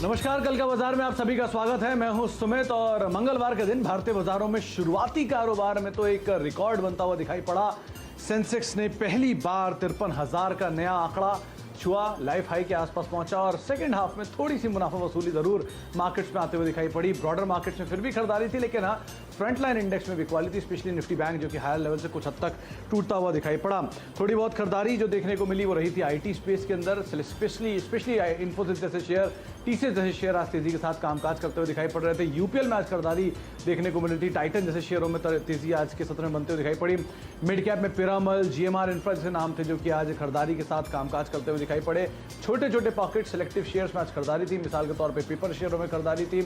नमस्कार, कल का बाजार में आप सभी का स्वागत है। मैं हूं सुमित और मंगलवार के दिन भारतीय बाजारों में शुरुआती कारोबार में तो एक रिकॉर्ड बनता हुआ दिखाई पड़ा। सेंसेक्स ने पहली बार 53,000 का नया आंकड़ा छुआ, लाइफ हाई के आसपास पहुंचा और सेकंड हाफ में थोड़ी सी मुनाफा वसूली जरूर मार्केट्स में आते हुए दिखाई पड़ी। ब्रॉडर मार्केट्स में फिर भी खरीदारी थी, लेकिन हाँ, फ्रंटलाइन इंडेक्स में बिकवाली थी, स्पेशली निफ्टी बैंक जो कि हायर लेवल से कुछ हद तक टूटता हुआ दिखाई पड़ा। थोड़ी बहुत खरीदारी जो देखने को मिली वो रही थी आईटी स्पेस के अंदर, स्पेशली इन्फोसिस जैसे शेयर, टीसीएस जैसे शेयर आज तेजी के साथ कामकाज करते हुए दिखाई पड़ रहे थे। यूपीएल में आज खरीदारी देखने को मिली थी, टाइटन जैसे शेयरों में तेजी आज के सत्र में बनते हुए दिखाई पड़ी। मिड कैप में पिरामल, जीएमआर इंफ्रा जैसे नाम थे जो कि आज खरीदारी के साथ कामकाज करते हुए दिखाई पड़े। छोटे छोटे पॉकेट सिलेक्टिव शेयर्स में आज खरीदारी थी, मिसाल के तौर पे पेपर शेयरों में खरीदारी थी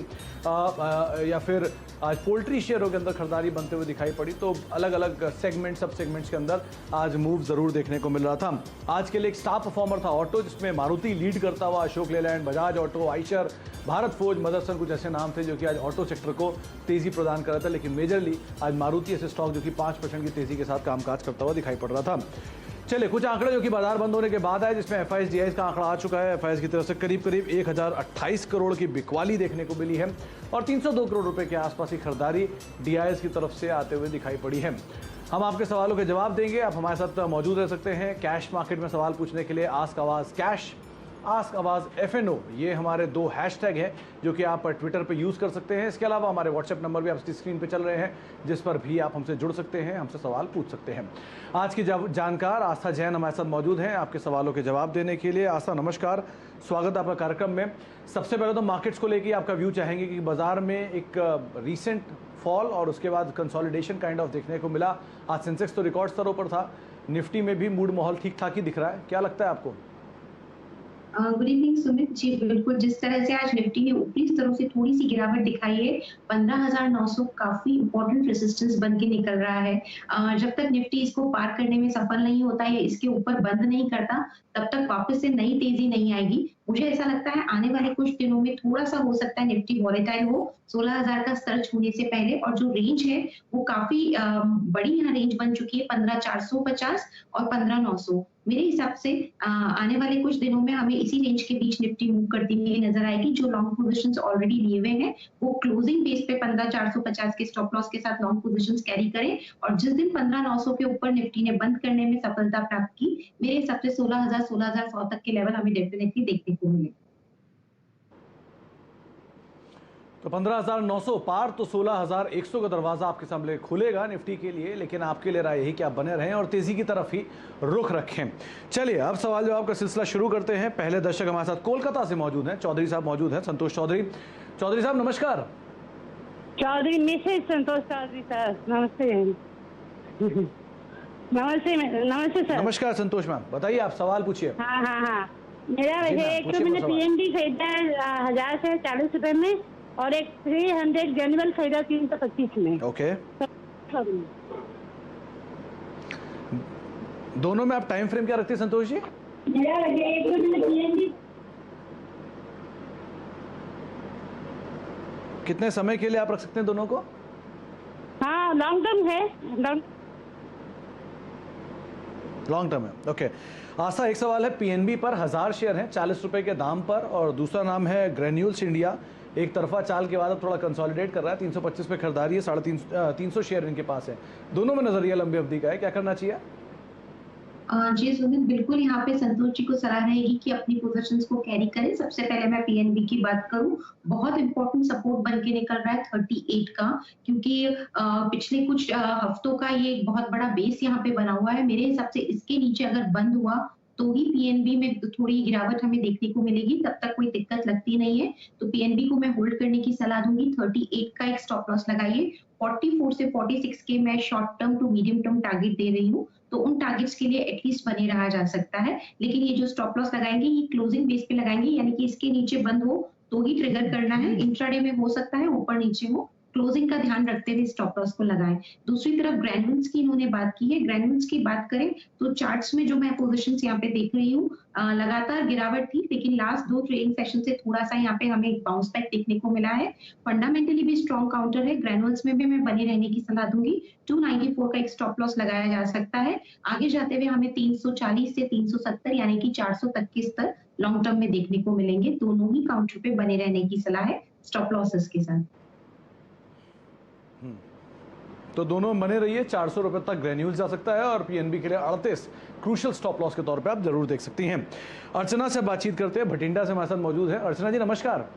या फिर आज पोल्ट्री शेयरों के अंदर खरीदारी बनते हुए दिखाई पड़ी। तो अलग अलग सेगमेंट, सब सेगमेंट्स के अंदर आज मूव जरूर देखने को मिल रहा था। आज के लिए एक स्टार परफॉर्मर था ऑटो, जिसमें मारुति लीड करता हुआ, अशोक लेलैंड, बजाज ऑटो, आइशर, भारत फोर्ज, मदरसन कुछ ऐसे नाम थे जो कि आज ऑटो सेक्टर को तेजी प्रदान कर रहा था। लेकिन मेजरली आज मारुति ऐसे स्टॉक जो कि 5% की तेजी के साथ कामकाज करता हुआ दिखाई पड़ रहा था। चलिए, कुछ आंकड़े जो कि बाजार बंद होने के बाद आए, जिसमें एफआईएस का आंकड़ा आ चुका है। एफआईएस की तरफ से करीब 1028 करोड़ की बिकवाली देखने को मिली है और 302 करोड़ रुपए के आसपास की खरीदारी डीआईएस की तरफ से आते हुए दिखाई पड़ी है। हम आपके सवालों के जवाब देंगे, आप हमारे साथ मौजूद रह सकते हैं। कैश मार्केट में सवाल पूछने के लिए आस्क आवाज कैश, आस्क आवाज FNO, ये हमारे 2 हैशटैग हैं जो कि आप ट्विटर पे यूज़ कर सकते हैं। इसके अलावा हमारे व्हाट्सएप नंबर भी आपकी स्क्रीन पे चल रहे हैं, जिस पर भी आप हमसे जुड़ सकते हैं, हमसे सवाल पूछ सकते हैं। आज की जानकार आस्था जैन हमारे साथ मौजूद हैं आपके सवालों के जवाब देने के लिए। आस्था, नमस्कार, स्वागत है आपका कार्यक्रम में। सबसे पहले तो मार्केट्स को लेकर आपका व्यू चाहेंगे कि बाजार में एक रिसेंट फॉल और उसके बाद कंसोलिडेशन काइंड ऑफ देखने को मिला। आज सेंसेक्स तो रिकॉर्ड स्तरों पर था, निफ्टी में भी मूड माहौल ठीक ठाक ही दिख रहा है, क्या लगता है आपको? Good evening Sumit ji. बिल्कुल, जिस तरह से आज निफ्टी ने ऊपरी स्तरों से थोड़ी सी गिरावट दिखाई है, 15,900 काफी इंपॉर्टेंट रेजिस्टेंस बन के निकल रहा है। जब तक निफ्टी इसको पार करने में सफल नहीं होता या इसके ऊपर बंद नहीं करता, तब तक वापस से नई तेजी नहीं आएगी। मुझे ऐसा लगता है आने वाले कुछ दिनों में थोड़ा सा हो सकता है निफ्टी वॉलेटाइल हो 16,000 का स्तर छूने से पहले, और जो रेंज है वो काफी बड़ी यहाँ रेंज बन चुकी है, 15,450 और 15,900। मेरे हिसाब से आने वाले कुछ दिनों में हमें इसी रेंज के बीच निफ्टी मूव करती हुई नजर आएगी। जो लॉन्ग पोजीशंस ऑलरेडी लिए हुए हैं वो क्लोजिंग बेस पे 15,450 के स्टॉप लॉस के साथ लॉन्ग पोजीशंस कैरी करें, और जिस दिन 15,900 के ऊपर निफ्टी ने बंद करने में सफलता प्राप्त की, मेरे हिसाब से 16,000 16,100 तक के लेवल हमें डेफिनेटली देखने को मिले। तो 15,900 पार तो 16,100 का दरवाजा आपके सामने खुलेगा निफ्टी के लिए, लेकिन आपके लिए राय यही कि आप बने रहें और तेजी की तरफ ही रुख रखें। चलिए, अब सवाल जवाब का सिलसिला शुरू करते हैं। पहले दर्शक हमारे साथ कोलकाता से मौजूद हैं, चौधरी साहब मौजूद हैं, संतोष चौधरी। चौधरी साहब नमस्कार। चौधरी मिसेज संतोष चौधरी सर, नमस्ते। नमस्ते नमस्ते सर। नमस्कार संतोष मैम, बताइए, आप सवाल पूछिए। हाँ, मेरा एक तो मैंने PNB खरीदा है 1000 से 40 रुपए में, और एक 300 जनरल खरीदा 325 में। ओके, दोनों में आप टाइम फ्रेम क्या रखते हैं संतोष जी? मेरा एक तो मैंने PNB, कितने समय के लिए आप रख सकते हैं दोनों को? हाँ, लॉन्ग टर्म है, लॉन्ग टर्म है। ओके, आशा, एक सवाल है PNB पर 1000 शेयर हैं 40 रुपए के दाम पर, और दूसरा नाम है ग्रेन्यूल्स इंडिया, एक तरफा चाल के बाद अब थोड़ा कंसोलिडेट कर रहा है, 325 पे खरीदारी है, 350 शेयर इनके पास है। दोनों में नजरिया लंबी अवधि का है, क्या करना चाहिए? जी सुमित, बिल्कुल यहाँ पे संतोष जी को सलाह रहेगी कि अपनी पोजीशंस को कैरी करें। सबसे पहले मैं PNB की बात करूं, बहुत इंपॉर्टेंट सपोर्ट बन के निकल रहा है 38 का, क्योंकि पिछले कुछ हफ्तों का ये एक बहुत बड़ा बेस यहाँ पे बना हुआ है। मेरे हिसाब से इसके नीचे अगर बंद हुआ तो ही PNB में थोड़ी गिरावट हमें देखने को मिलेगी, तब तक कोई दिक्कत लगती नहीं है। तो PNB को मैं होल्ड करने की सलाह दूंगी। 38 का एक स्टॉप लॉस लगाइए। 44 से 46 के मैं short term to medium term target दे रही हूँ, तो उन टारगेट्स के लिए एटलीस्ट बने रहा जा सकता है। लेकिन ये जो स्टॉप लॉस लगाएंगे ये क्लोजिंग बेस पे लगाएंगे, यानी कि इसके नीचे बंद हो तो ही ट्रिगर करना है। इंट्राडे में हो सकता है ऊपर नीचे हो, क्लोजिंग का ध्यान रखते हुए स्टॉप लॉस को लगाएं। दूसरी तरफ ग्रैन्युल्स की इन्होंने बात की है। ग्रैन्युल्स की बात करें तो चार्ट्स में जो मैं पोजीशंस यहाँ पे देख रही हूँ, लगातार गिरावट थी, लेकिन लास्ट 2 ट्रेडिंग सेशन से थोड़ा सा यहाँ पे हमें एक बाउंस बैक देखने को मिला है। फंडामेंटली भी स्ट्रॉन्ग काउंटर है। ग्रैन्युल्स में भी मैं बने रहने की सलाह दूंगी। 294 का एक स्टॉप लॉस लगाया जा सकता है। आगे जाते हुए हमें 340 से 370 यानी कि 400 तक के स्तर लॉन्ग टर्म में देखने को मिलेंगे। दोनों ही काउंटर पे बने रहने की सलाह है स्टॉप लॉसेस के साथ। तो दोनों बने रहिए। 400 रुपए तक ग्रेन्यूल जा सकता है और पीएनबी के लिए 38 क्रूशियल स्टॉप लॉस के तौर पे आप जरूर देख सकती हैं। अर्चना से बातचीत करते हैं, भटिंडा से हमारे साथ मौजूद है। अर्चना जी नमस्कार।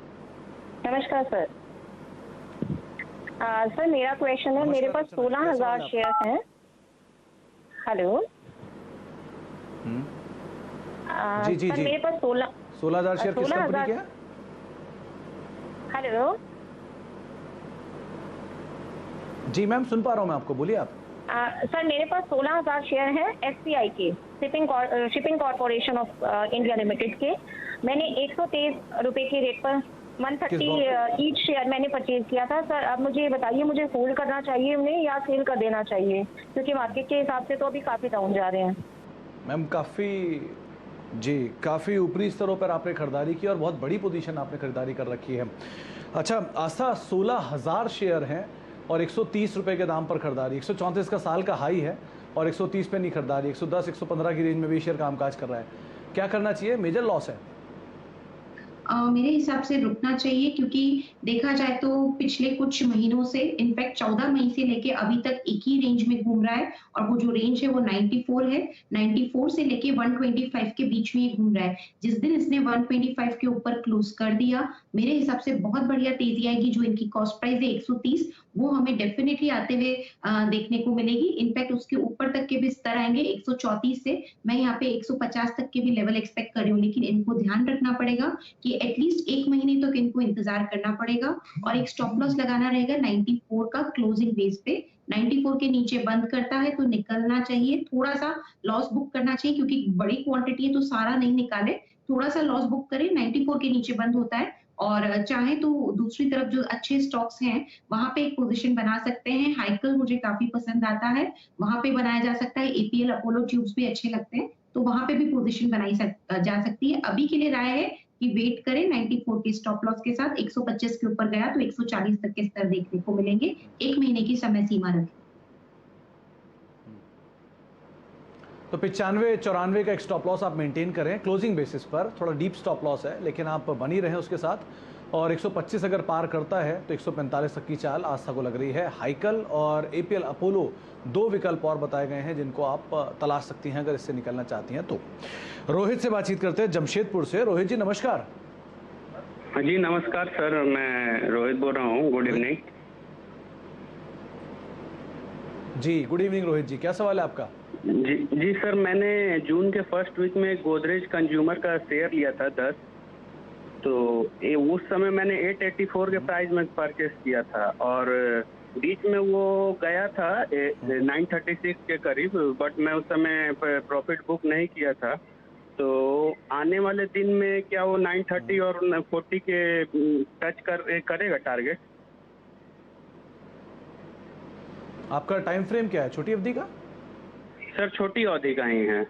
नमस्कार सर। सर मेरा क्वेश्चन है, मेरे पास 16,000 शेयर हैं। हेलो जी जी जी, मेरे पास 16,000 शेयर किस कंपनी के हैं? हेलो जी मैम सुन पा रहा हूँ मैं आपको, बोलिए आप। सर मेरे पास 16,000 शेयर हैं एससीआई के, shipping corporation of India limited के। मैंने 123 रुपए के रेट पर 130 ईच शेयर मैंने परचेज किया था। सर अब मुझे ये बताइए, मुझे होल्ड करना चाहिए उन्हें या सेल कर देना चाहिए, क्योंकि मार्केट के हिसाब से तो अभी काफी डाउन जा रहे हैं। मैम काफ़ी ऊपरी स्तरों पर आपने खरीदारी की और बहुत बड़ी पोजीशन आपने खरीदारी कर रखी है। अच्छा आस्था, 16,000 शेयर हैं और 130 रुपए के दाम पर खरीदारी, 134 का साल का हाई है और 130 पे नहीं खरीदारी, 110 115 की रेंज में भी शेयर कामकाज कर रहा है। क्या करना चाहिए? मेजर लॉस है। मेरे हिसाब से रुकना चाहिए, क्योंकि देखा जाए तो पिछले कुछ महीनों से, इनफैक्ट 14 मई से लेके अभी तक एक ही रेंज में घूम रहा है और वो जो रेंज है वो 94 है। 94 से लेके 125 के बीच में घूम रहा है। जिस दिन इसने 125 के ऊपर क्लोज कर दिया, मेरे हिसाब से बहुत बढ़िया तेजी आएगी। जो इनकी कॉस्ट प्राइस है 130, वो हमें डेफिनेटली आते हुए देखने को मिलेगी। इनफैक्ट उसके ऊपर तक के भी स्तर आएंगे 134 से। मैं यहाँ पे 150 तक के भी लेवल एक्सपेक्ट कर रही हूँ, लेकिन इनको ध्यान रखना पड़ेगा कि एटलीस्ट 1 महीने तक इनको इंतजार करना पड़ेगा और एक स्टॉप लॉस लगाना रहेगा 94 का क्लोजिंग बेस पे। 94 के नीचे बंद करता है तो निकलना चाहिए, थोड़ा सा लॉस बुक करना चाहिए, क्योंकि बड़ी क्वांटिटी है तो सारा नहीं निकाले, थोड़ा सा लॉस बुक करें। 94 के नीचे बंद होता है और चाहे तो दूसरी तरफ जो अच्छे स्टॉक्स हैं वहां पे एक पोजीशन बना सकते हैं। हाइकल मुझे काफी पसंद आता है, वहां पे बनाया जा सकता है। एपीएल अपोलो ट्यूब्स भी अच्छे लगते हैं, तो वहां पे भी पोजीशन बनाई जा सकती है। अभी के लिए राय है कि वेट करें 94 के स्टॉप लॉस के साथ। 125 के ऊपर गया तो 140 तक के स्तर देखने को मिलेंगे। 1 महीने की समय सीमा रखें। तो 95-94 का एक स्टॉप लॉस आप मेंटेन करें क्लोजिंग बेसिस पर। थोड़ा डीप स्टॉप लॉस है लेकिन आप बनी रहें उसके साथ, और 125 अगर पार करता है तो 145 तक की चाल आस्था को लग रही है। हाइकल और एपीएल अपोलो 2 विकल्प और बताए गए हैं जिनको आप तलाश सकती हैं अगर इससे निकलना चाहती हैं तो। रोहित से बातचीत करते हैं जमशेदपुर से। रोहित जी नमस्कार। हाँ जी नमस्कार सर, मैं रोहित बोल रहा हूँ। गुड इवनिंग जी। गुड इवनिंग रोहित जी, क्या सवाल है आपका? जी सर, मैंने जून के फर्स्ट वीक में गोदरेज कंज्यूमर का शेयर लिया था 10, तो उस समय मैंने 884 के प्राइस में परचेस किया था और बीच में वो गया था 936 के करीब, बट मैं उस समय प्रॉफिट बुक नहीं किया था। तो आने वाले दिन में क्या वो 930 और 40 के टच करेगा टारगेट? आपका टाइम फ्रेम क्या है, छोटी अवधि का? सर छोटी अवधि का ही है।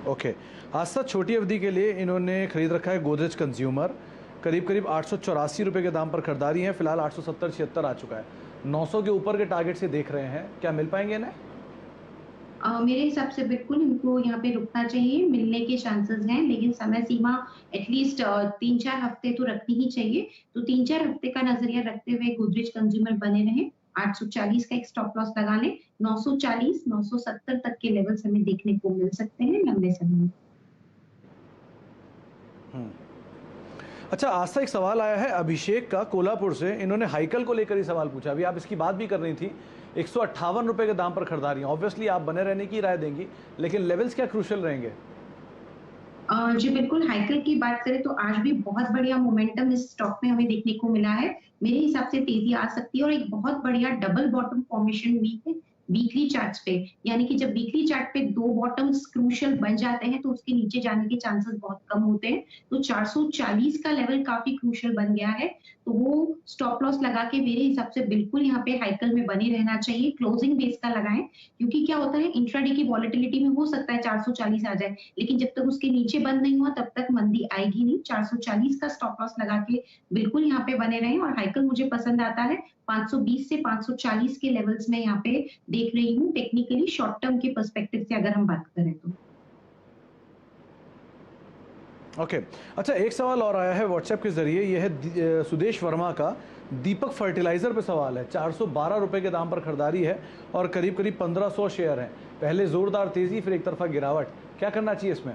ओके आज तक छोटी अवधि के लिए इन्होंने खरीद रखा है गोदरेज कंज्यूमर। करीब 884 रुपए के दाम पर खरीदारी है। फिलहाल 870-76 आ चुका है। 900 के ऊपर के टारगेट से देख रहे हैं, क्या मिल पाएंगे इन्हें? मेरे हिसाब से बिल्कुल इनको यहाँ पे रुकना चाहिए, मिलने के चांसेस हैं, लेकिन समय सीमा एटलीस्ट 3-4 हफ्ते तो रखनी ही चाहिए। तो 3-4 हफ्ते का नजरिया रखते हुए गोदरेज कंज्यूमर बने रहे। 840 का एक स्टॉप लॉस लगा लें। 940 970 तक के लेवल्स हमें देखने को मिल सकते हैं लंबे समय में। अच्छा आस्था, एक सवाल आया है अभिषेक का कोल्हापुर से। इन्होंने हाइकल को लेकर ही सवाल पूछा, अभी आप इसकी बात भी कर रही थी। 158 रुपए के दाम पर खरीदारी है। ऑब्वियसली आप बने रहने की राय देंगी, लेकिन लेवल्स क्या क्रूशियल रहेंगे? जी बिल्कुल, हाइकल की बात करें तो आज भी बहुत बढ़िया मोमेंटम इस स्टॉक में हमें देखने को मिला है। मेरे हिसाब से तेजी आ सकती है और एक बहुत बढ़िया डबल बॉटम फॉर्मेशन हुई है वीकली चार्ट्स पे। यानी कि जब वीकली चार्ट पे 2 बॉटम्स क्रूशियल बन जाते हैं तो उसके नीचे जाने के चांसेस बहुत कम होते हैं। तो 440 का लेवल काफी क्रूशियल बन गया है। तो वो स्टॉप लॉस लगा के मेरे हिसाब से बिल्कुल यहाँ पे हाइकल में बने रहना चाहिए। क्लोजिंग बेस का लगाएं, क्योंकि क्या होता है इंट्राडे की वॉलेटिलिटी में हो सकता है 440 आ जाए, लेकिन जब तक उसके नीचे बंद नहीं हुआ तब तक मंदी आएगी नहीं। 440 का स्टॉप लॉस लगा के बिल्कुल यहाँ पे बने रहें। और हाइकल मुझे पसंद आता है 520 से 540 के लेवल्स में यहाँ पे देख रही हूँ टेक्निकली शॉर्ट टर्म के पर्सपेक्टिव से अगर हम बात करें तो। ओके अच्छा, एक सवाल और आया है व्हाट्सएप के जरिए, ये है सुदेश वर्मा का। दीपक फर्टिलाइजर पे सवाल है। 412 रुपए के दाम पर खरीदारी है और करीब करीब 1500 शेयर हैं। पहले जोरदार तेजी, फिर एक तरफा गिरावट, क्या करना चाहिए इसमें?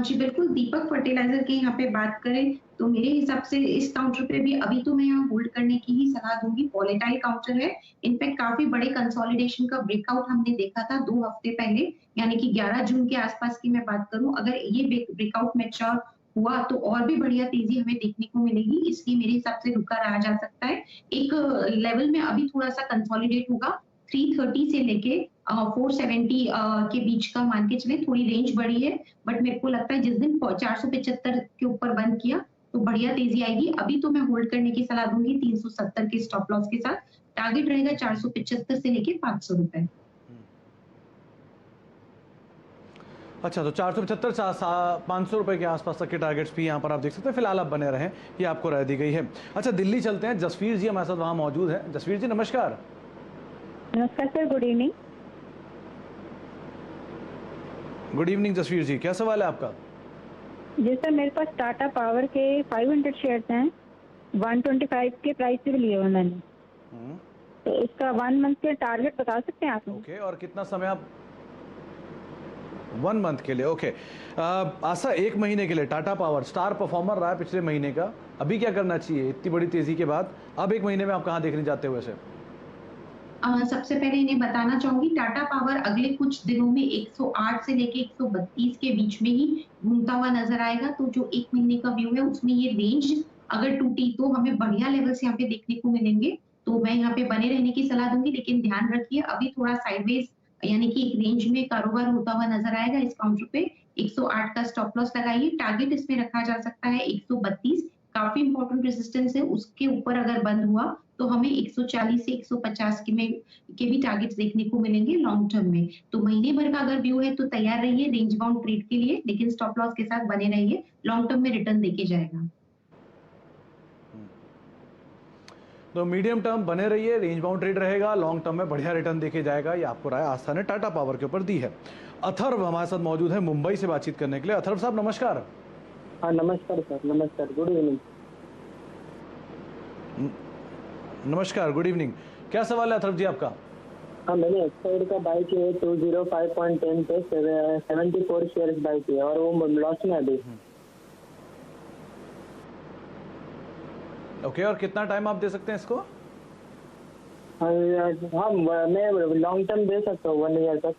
जी बिल्कुल, दीपक फर्टिलाइजर की यहाँ पे बात करें तो मेरे हिसाब से इस काउंटर पे भी अभी तो मैं यहाँ होल्ड करने की ही सलाह दूंगी। वॉलेटाइल काउंटर है, इनफैक्ट काफी बड़े कंसोलिडेशन का ब्रेकआउट हमने देखा था 2 हफ्ते पहले, यानी कि 11 जून के आसपास की मैं बात करूं। अगर ये ब्रेकआउट मैच्योर हुआ तो और भी बढ़िया तेजी हमें देखने को मिलेगी, इसलिए मेरे हिसाब से रुका रहा जा सकता है। एक लेवल में अभी थोड़ा सा कंसोलिडेट होगा 330 से लेके 470 के बीच का मान के चले, थोड़ी रेंज बढ़ी है, बट मेरे को लगता है जिस दिन 475 के ऊपर बंद किया तो बढ़िया तेजी आएगी। अभी तो मैं होल्ड करने की सलाह दूंगी 370 के स्टॉप लॉस के साथ। टारगेट रहेगा 475 से लेके 500 रुपए। अच्छा, तो 475 500 रुपए के आसपास तक के टारगेट्स भी यहाँ पर आप देख सकते हैं। फिलहाल आप बने रहें, ये आपको राय दी गई है। अच्छा, दिल्ली चलते हैं। जसवीर जी हमारे साथ वहाँ मौजूद है। जसवीर जी नमस्कार। नमस्कार sir, good evening. Good evening Jasvir ji, क्या सवाल है आपका? जी सर, मेरे पास टाटा पावर के 500 शेयर्स हैं, 125 के प्राइस से भी लिए हुए मैंने। तो इसका 1 मंथ के टारगेट बता सकते हैं आप? ओके, और कितना समय आप? 1 मंथ के लिए। ओके आशा, 1 महीने के लिए टाटा पावर स्टार परफॉर्मर रहा है पिछले महीने का, अभी क्या करना चाहिए इतनी बड़ी तेजी के बाद? अब 1 महीने में आप कहाँ देखने जाते हो वैसे? सबसे पहले इन्हें बताना चाहूंगी टाटा पावर अगले कुछ दिनों में 108 से लेके 132 के बीच में ही घूमता हुआ नजर आएगा। तो जो 1 महीने का व्यू है उसमें ये रेंज अगर टूटी तो हमें बढ़िया लेवल्स यहाँ पे देखने को मिलेंगे। तो मैं यहाँ पे बने रहने की सलाह दूंगी, लेकिन ध्यान रखिए अभी थोड़ा साइडवेज यानी कि एक रेंज में कारोबार होता हुआ नजर आएगा। इस काउंटर पे 108 का स्टॉप लॉस लगाइए। टारगेट इसमें रखा जा सकता है 132, काफी इंपॉर्टेंट रेजिस्टेंस है, उसके ऊपर अगर बंद हुआ तो हमें 140 से 150 के भी टारगेट्स देखने को मिलेंगे लॉन्ग टर्म में। तो महीने भर का अगर व्यू है तो तैयार रहिए रेंज बाउंड ट्रेड के लिए, लेकिन स्टॉप लॉस के साथ बने रहिए, लॉन्ग टर्म में रिटर्न देके जाएगा। तो मीडियम टर्म बने रहिए, रेंज बाउंड ट्रेड रहेगा, लॉन्ग टर्म में बढ़िया रिटर्न देके जाएगा, ये आपको राय आस्था ने टाटा पावर के ऊपर दी है। अथर्व हमारे साथ मौजूद है मुंबई से बातचीत करने के लिए। अथर्व साहब नमस्कार। हाँ नमस्कार सर, नमस्कार, गुड इवनिंग। नमस्कार, गुड इवनिंग। क्या सवाल है अथर्व जी आपका? हाँ, मैंने एक्साइड का बाय किया है 205.10 पे 74 शेयर्स बाय किए और वो लॉस में अभी। ओके, और कितना टाइम आप दे सकते हैं इसको? हाँ मैं लॉन्ग टर्म दे सकता हूँ 1 ईयर तक।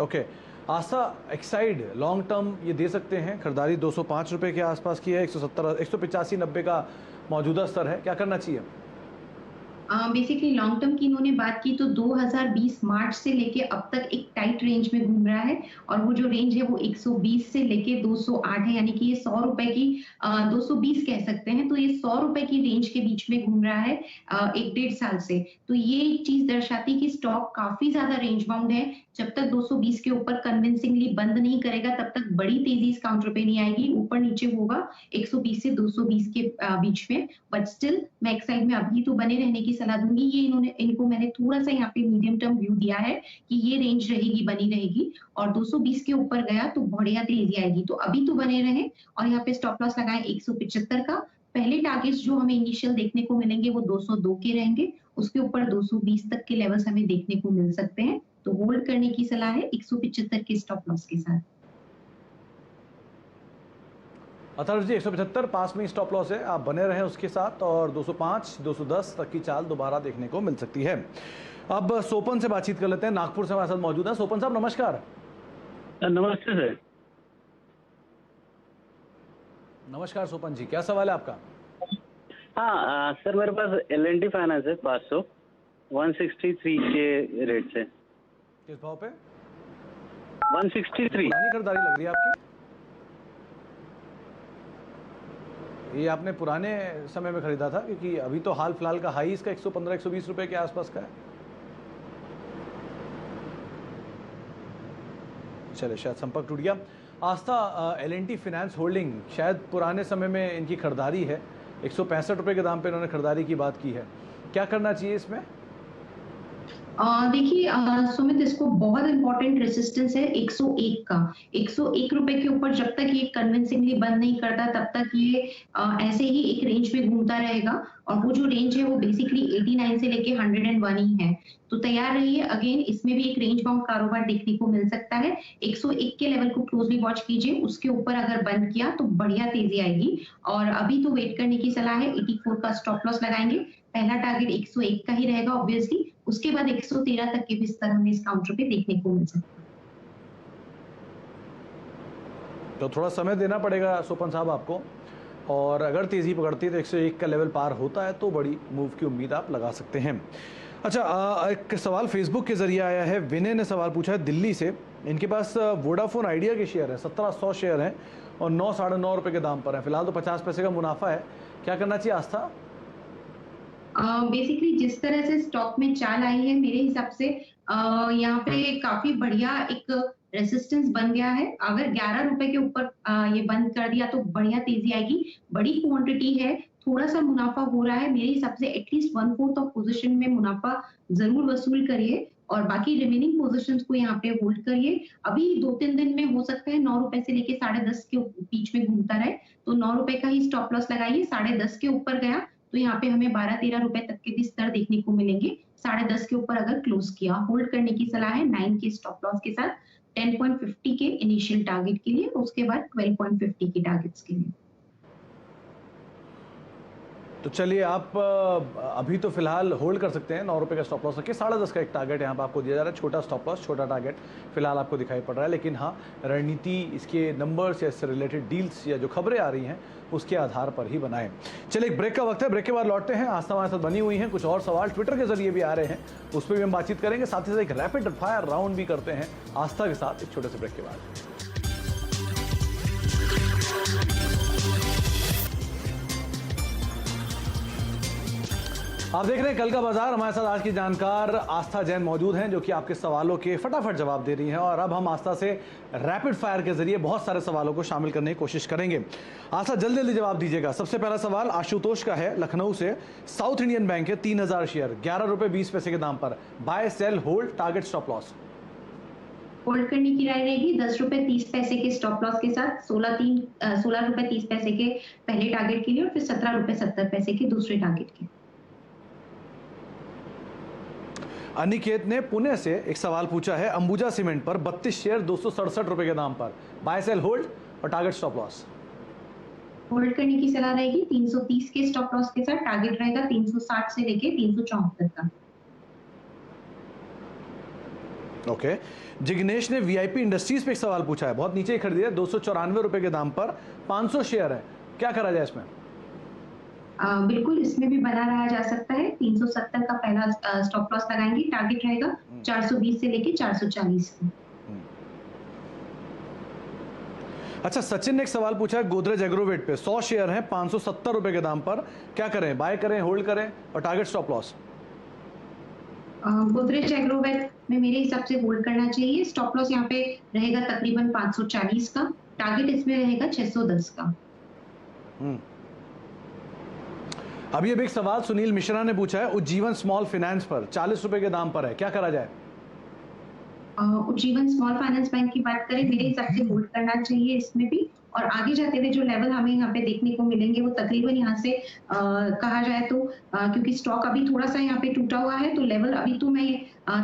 ओके आस्था, एक्साइड लॉन्ग टर्म ये दे सकते हैं। खरीदारी 205 रुपए के आसपास की है, 170 185 90 का मौजूदा स्तर है, क्या करना चाहिए? बेसिकली लॉन्ग टर्म की इन्होंने बात की तो 2020 मार्च से लेके अब तक एक टाइट रेंज में घूम रहा है, और वो जो रेंज है वो 120 से लेके 208 है, यानी कि ये 100 रुपए की 220 कह सकते हैं। तो ये 100 रुपए की रेंज के बीच में घूम रहा है 1-1.5 साल से। तो ये चीज दर्शाती कि स्टॉक काफी ज्यादा रेंज बाउंड है। जब तक 220 के ऊपर कन्विंसिंगली बंद नहीं करेगा तब तक बड़ी तेजी इस काउंटर पे नहीं आएगी, ऊपर नीचे होगा 120 से 220 के बीच में। बट स्टिल मैं एक साइड में अभी तो बने रहने की सलाह दूंगी। ये इनको मैंने थोड़ा सा यहाँ पे मीडियम टर्म व्यू दिया है कि ये रेंज रहेगी, बनी रहेगी, और 220 के ऊपर गया तो बढ़िया तेजी आएगी। तो अभी तो बने रहे, और यहाँ पे स्टॉप लॉस लगाएं 175 का। पहले टारगेट्स जो हमें इनिशियल देखने को मिलेंगे वो 202 के रहेंगे, उसके ऊपर 220 तक के लेवल्स हमें देखने को मिल सकते हैं। तो होल्ड करने की सलाह है 175 के स्टॉप लॉस के साथ। अथर्व जी 175 पास में स्टॉप लॉस है, आप बने रहें उसके साथ, और 205 210 तक की चाल दोबारा देखने को मिल सकती है। अब सोपन से बातचीत कर लेते हैं, नागपुर से हमारे साथ मौजूद है। सोपन साहब नमस्कार। नमस्ते सर। नमस्कार सोपन जी, क्या सवाल है आपका? हाँ सर, मेरे पास L&T फाइनेंस है 500 163 के रेट से। किस भाव पे? 163। पुरानी खरीदारी लग रही है आपकी। ये आपने पुराने समय में खरीदा था, क्योंकि अभी तो हाल फिलहाल का हाई इसका 115-120 रुपए के आसपास का है। चले, शायद संपर्क टूट गया। आस्था L&T फाइनेंस होल्डिंग, शायद पुराने समय में इनकी खरीदारी है, 165 रुपए के दाम पे इन्होंने खरीदारी की बात की है। क्या करना चाहिए इसमें? देखिए सुमित, इसको बहुत इंपॉर्टेंट रेजिस्टेंस है 101 का। 101 रुपए के ऊपर जब तक ये कन्विंसिंगली बंद नहीं करता तब तक ये ऐसे ही एक रेंज में घूमता रहेगा, और वो जो रेंज है वो बेसिकली 89 से लेके 101 ही है। तो तैयार रहिए, अगेन इसमें भी एक रेंज बाउंड कारोबार देखने को मिल सकता है। 101 के लेवल को क्लोजली वॉच कीजिए, उसके ऊपर अगर बंद किया तो बढ़िया तेजी आएगी, और अभी तो वेट करने की सलाह है। 84 का स्टॉप लॉस लगाएंगे, पहला टारगेट 101 का ही रहेगा ऑब्वियसली, उसके बाद 113 तक के भी स्तर हमें इस काउंटर पे देखने को मिल सकता है। तो थोड़ा समय देना पड़ेगा सोपन साहब आपको, और अगर तेजी पकड़ती है तो 101 का लेवल पार होता है तो बड़ी मूव की उम्मीद आप लगा सकते हैं। अच्छा, एक सवाल फेसबुक के जरिए आया है। विनय ने सवाल पूछा है दिल्ली से। इनके पास वोडाफोन आइडिया के शेयर है, 1700 शेयर हैं और 9-9.5 रुपए के दाम पर है। फिलहाल तो 50 पैसे का मुनाफा है। क्या करना चाहिए आस्था? बेसिकली जिस तरह से स्टॉक में चाल आई है, मेरे हिसाब से यहाँ पे काफी बढ़िया एक रेजिस्टेंस बन गया है। अगर 11 रुपए के ऊपर ये बंद कर दिया तो बढ़िया तेजी आएगी। बड़ी क्वांटिटी है, थोड़ा सा मुनाफा हो रहा है, मेरे हिसाब से एटलीस्ट 1/4 ऑफ पोजीशन में मुनाफा जरूर वसूल करिए, और बाकी रिमेनिंग पोजीशंस को यहाँ पे होल्ड करिए। अभी 2-3 दिन में हो सकता है 9 रुपए से लेके 10.5 के बीच में घूमता रहे, तो 9 रुपए का ही स्टॉप लॉस लगाइए। 10.5 के ऊपर गया तो यहाँ पे हमें 12-13 रुपए तक के भी स्तर देखने को मिलेंगे। 10.5 के ऊपर अगर क्लोज किया, होल्ड करने की सलाह है 9 के स्टॉप लॉस के साथ, 10.50 के इनिशियल टारगेट के लिए, उसके बाद 12.50 के टारगेट्स के लिए। तो चलिए, आप अभी तो फिलहाल होल्ड कर सकते हैं 9 रुपए का स्टॉप लॉस रखिए। 10.5 का एक टारगेट यहाँ पर आपको दिया जा रहा है, छोटा स्टॉप लॉस, छोटा टारगेट फिलहाल आपको दिखाई पड़ रहा है। लेकिन हाँ, रणनीति इसके नंबर्स या इससे रिलेटेड डील्स या जो खबरें आ रही हैं उसके आधार पर ही बनाएं। चलिए, एक ब्रेक का वक्त है, ब्रेक के बाद लौटते हैं। आस्था हमारे साथ बनी हुई हैं, कुछ और सवाल ट्विटर के जरिए भी आ रहे हैं, उस पर भी हम बातचीत करेंगे। साथ ही साथ एक रैपिड फायर राउंड भी करते हैं आस्था के साथ, एक छोटे से ब्रेक के बाद। आप देख रहे हैं कल का बाजार। हमारे साथ आज की जानकार आस्था जैन मौजूद हैं, जो कि आपके सवालों के फटाफट जवाब दे रही हैं, और अब हम आस्था से रैपिड फायर के जरिए बहुत सारे सवालों को शामिल करने की कोशिश करेंगे। आस्था, जल्दी जल्दी जवाब दीजिएगा। सबसे पहला सवाल आशुतोष का है, लखनऊ से। साउथ इंडियन बैंक है, 3000 शेयर, 11 रुपए 20 पैसे के दाम पर। Buy, sell, hold, target, stop loss? Hold करने की राय रहेगी। 10 रुपए 30 पैसे के स्टॉप लॉस के साथ, 16 रुपए 30 पैसे के पहले टारगेट के लिए, और फिर 17 रुपए 70 पैसे के दूसरे टारगेट के। अनिकेत ने पुणे से एक सवाल पूछा है, अंबुजा सीमेंट पर 32 शेयर 267 रुपए के दाम पर। बाय, सेल, होल्ड और टारगेट, स्टॉप लॉस? होल्ड करने की सलाह रहेगी। 330 के स्टॉप लॉस के साथ, टारगेट रहेगा 360 से लेके 374 का। ओके। जिग्नेश ने वीआईपी इंडस्ट्रीज पे एक सवाल पूछा है, बहुत नीचे ही खरीदी है, 294 रुपए के दाम पर, 500 शेयर है। क्या करा जाए इसमें? बिल्कुल, इसमें भी बना रहा जा सकता है। 370 का पहला स्टॉप लॉस लगाएंगे, टारगेट रहेगा 420 से लेके 440 का। अच्छा, सचिन ने एक सवाल पूछा है गोदरेज एग्रोवेट पे, 100 शेयर हैं, 570 रुपए के दाम पर। क्या करें, बाय करें, होल्ड करें, और target, stop loss? Godrej Agrovet में मेरे हिसाब से होल्ड करना चाहिए। स्टॉप लॉस यहाँ पे रहेगा तकरीबन 540 का, टारगेट इसमें रहेगा 610 का। अभी एक सवाल सुनील मिश्रा ने पूछा है, उज्जीवन स्मॉल फाइनेंस पर 40 रुपए के दाम पर है। क्या करा जाए? उज्जीवन स्मॉल फाइनेंस बैंक की बात करें, मेरे हिसाब से होल्ड करना चाहिए इसमें भी, और आगे जाते हुए जो लेवल हमें यहाँ पे देखने को मिलेंगे वो तकरीबन यहाँ से कहा जाए तो क्योंकि स्टॉक अभी थोड़ा सा यहाँ पे टूटा हुआ है, तो लेवल अभी तो मैं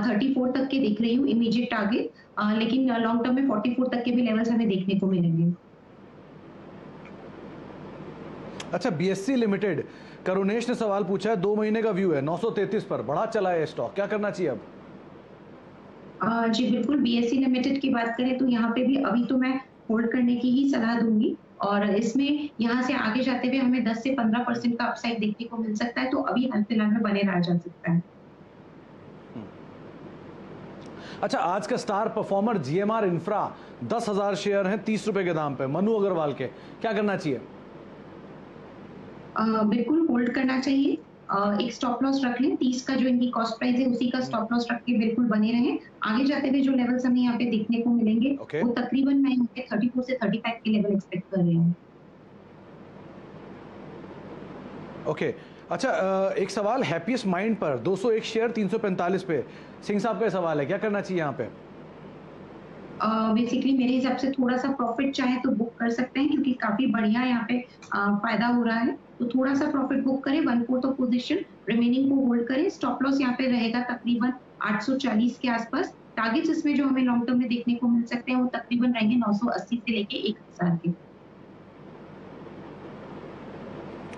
34 तक के देख रही हूँ इमीडिएट टारगेट, लेकिन लॉन्ग टर्म में 44 तक के भी लेवल्स हमें देखने को मिलेंगे। अच्छा, बीएससी लिमिटेड, करुणेश ने सवाल पूछा है, 2 महीने का व्यू है, 933 पर, बढ़ा चला है स्टॉक, क्या करना चाहिए अब? जी बिल्कुल, बीएससी लिमिटेड की बात करें तो यहाँ पे भी अभी तो मैं होल्ड करने की ही सलाह दूंगी, और इसमें यहाँ से आगे जाते हुए हमें 10 से 15% का अपसाइड देखने को मिल सकता है, तो अभी हाल फिलहाल में बने रहा जा सकता है। अच्छा, आज का star performer GMR infra, 10,000 share हैं, 30 रुपए के दाम पे, मनु अग्रवाल के। क्या करना चाहिए? बिल्कुल होल्ड करना चाहिए। एक स्टॉप लॉस रख लें, 30 का जो इनकी कॉस्ट प्राइस है उसी का स्टॉप लॉस रख के बिल्कुल बने रहें। आगे जाते हुए जो लेवल्स हमें यहाँ पे देखने को मिलेंगे Okay. वो तकरीबन मैं यहाँ पे 34 से 35 के लेवल एक्सपेक्ट कर रही हूँ। ओके अच्छा, एक सवाल हैप्पीएस्ट माइंड पर 201 शेयर 345 पे, सिंह साहब का सवाल है, क्या करना चाहिए यहाँ पे? बेसिकली मेरे हिसाब से थोड़ा सा प्रॉफिट चाहे तो बुक कर सकते हैं, क्योंकि काफी बढ़िया यहाँ पे फायदा हो रहा है, तो थोड़ा सा प्रॉफिट बुक करें, 1/4 ऑफ पोजीशन, रिमेनिंग को होल्ड करें। स्टॉप लॉस यहाँ पे रहेगा तकरीबन 840 के आसपास। टारगेट्स इसमें जो हमें लॉन्ग टर्म में देखने को मिल सकते हैं वो तकरीबन रहेंगे 980 से लेके 1000 के।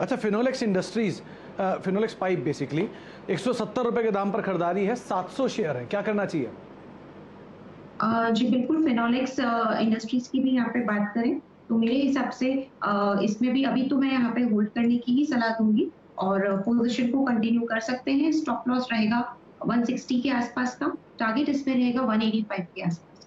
अच्छा, Finolex industries, Finolex pipe basically 170 रुपए के दाम पर खरीदारी है, 700 शेयर है, क्या करना चाहिए? जी बिल्कुल, फिनोलेक्स इंडस्ट्रीज की भी यहाँ पे बात करें तो मेरे हिसाब से इसमें भी अभी तो मैं यहाँ पे होल्ड करने की ही सलाह दूंगी और पोजीशन को कंटिन्यू कर सकते हैं। स्टॉप लॉस रहेगा 160 के आसपास का, टारगेट इसमें रहेगा 185 के आसपास।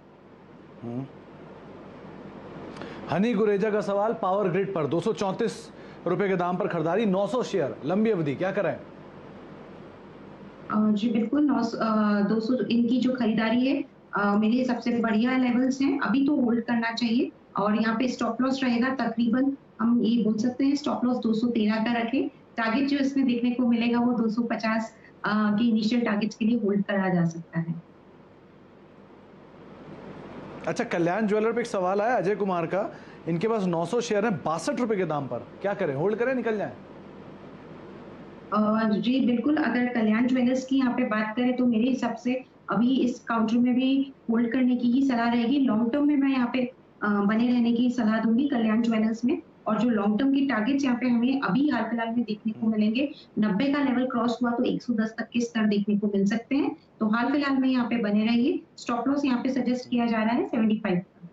हनी गुरेजा का सवाल, पावर ग्रिड पर 234 रुपए के दाम पर खरीदारी, 900 शेयर, लंबी अवधि, क्या करें? जी बिल्कुल, 200 इनकी जो खरीदारी है मेरे हिसाब से बढ़िया लेवल्स हैं, अभी तो होल्ड करना चाहिए और यहाँ पे स्टॉप लॉस रहेगा तकरीबन, हम ये बोल सकते हैं स्टॉप लॉस 213 का रखें। टारगेट जो इसमें देखने को मिलेगा वो 250 के इनिशियल टारगेट्स के लिए होल्ड करा जा सकता है। अच्छा, कल्याण ज्वेलर पे एक सवाल आया अजय कुमार का, इनके पास 900 शेयर है 62 रुपए के दाम पर, क्या करें, होल्ड करें, निकल जाए? जी बिल्कुल, अगर कल्याण ज्वेलर्स की यहाँ पे बात करें तो मेरे हिसाब से अभी इस काउंटर में भी होल्ड करने की ही सलाह रहेगी। लॉन्ग टर्म में मैं यहाँ पे बने रहने की सलाह दूंगी कल्याण ज्वेलर्स में, और जो लॉन्ग टर्म की टारगेट्स यहाँ पे हमें अभी हाल फिलहाल में देखने को मिलेंगे, 90 का लेवल क्रॉस हुआ तो 110 तक के स्तर देखने को मिल सकते हैं, तो हाल फिलहाल में यहाँ पे बने रहिए। स्टॉप लॉस यहाँ पे सजेस्ट किया जा रहा है 75 का।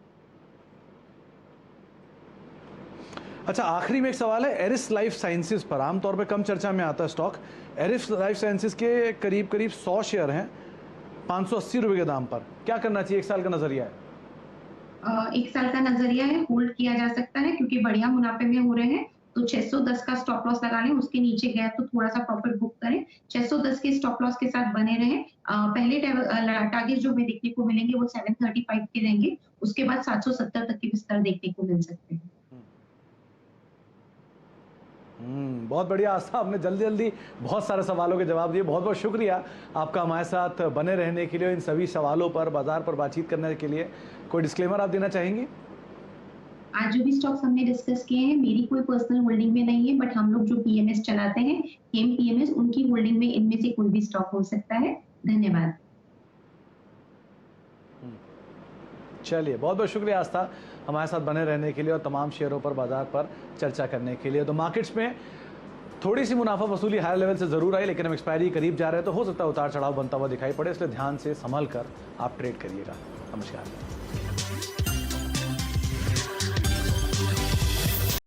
अच्छा, आखिरी में एक सवाल है एरिस लाइफ साइंसेज पर, आमतौर पे कम चर्चा में आता है स्टॉक। एरिस लाइफ साइंसेज के करीब 100 शेयर हैं 580 रुपए के दाम पर, क्या करना चाहिए, एक साल का नजरिया है? एक साल का नजरिया है, होल्ड किया जा सकता है क्योंकि बढ़िया मुनाफे में हो रहे हैं, तो 610 का स्टॉप लॉस लगा लें, उसके नीचे गया तो थोड़ा सा प्रॉफिट बुक करें। 610 के स्टॉप लॉस के साथ बने रहें। पहले टारगेट जो हमें देखने को मिलेंगे वो 735 के रहेंगे, उसके बाद 770 तक के स्तर देखने को मिल सकते हैं। बहुत बढ़िया आस्था, आपने जल्दी जल्दी बहुत सारे सवालों के जवाब दिए, बहुत बहुत शुक्रिया आपका हमारे साथ बने रहने के लिए, इन सभी सवालों पर बाजार पर बातचीत करने के लिए। कोई डिस्क्लेमर आप देना चाहेंगे? आज जो भी स्टॉक्स हमने डिस्कस किए हैं मेरी कोई पर्सनल होल्डिंग में नहीं है, बट हम लोग जो पीएमएस चलाते हैं, केम पीएमएस, उनकी होल्डिंग में इनमें से कोई भी स्टॉक हो सकता है। धन्यवाद। चलिए, बहुत बहुत शुक्रिया आस्था हमारे साथ बने रहने के लिए और तमाम शेयरों पर बाजार पर चर्चा करने के लिए। तो मार्केट्स में थोड़ी सी मुनाफा वसूली हायर लेवल से जरूर आई, लेकिन हम एक्सपायरी करीब जा रहे हैं तो हो सकता है उतार चढ़ाव बनता हुआ दिखाई पड़े, इसलिए ध्यान से संभल कर आप ट्रेड करिएगा। नमस्कार।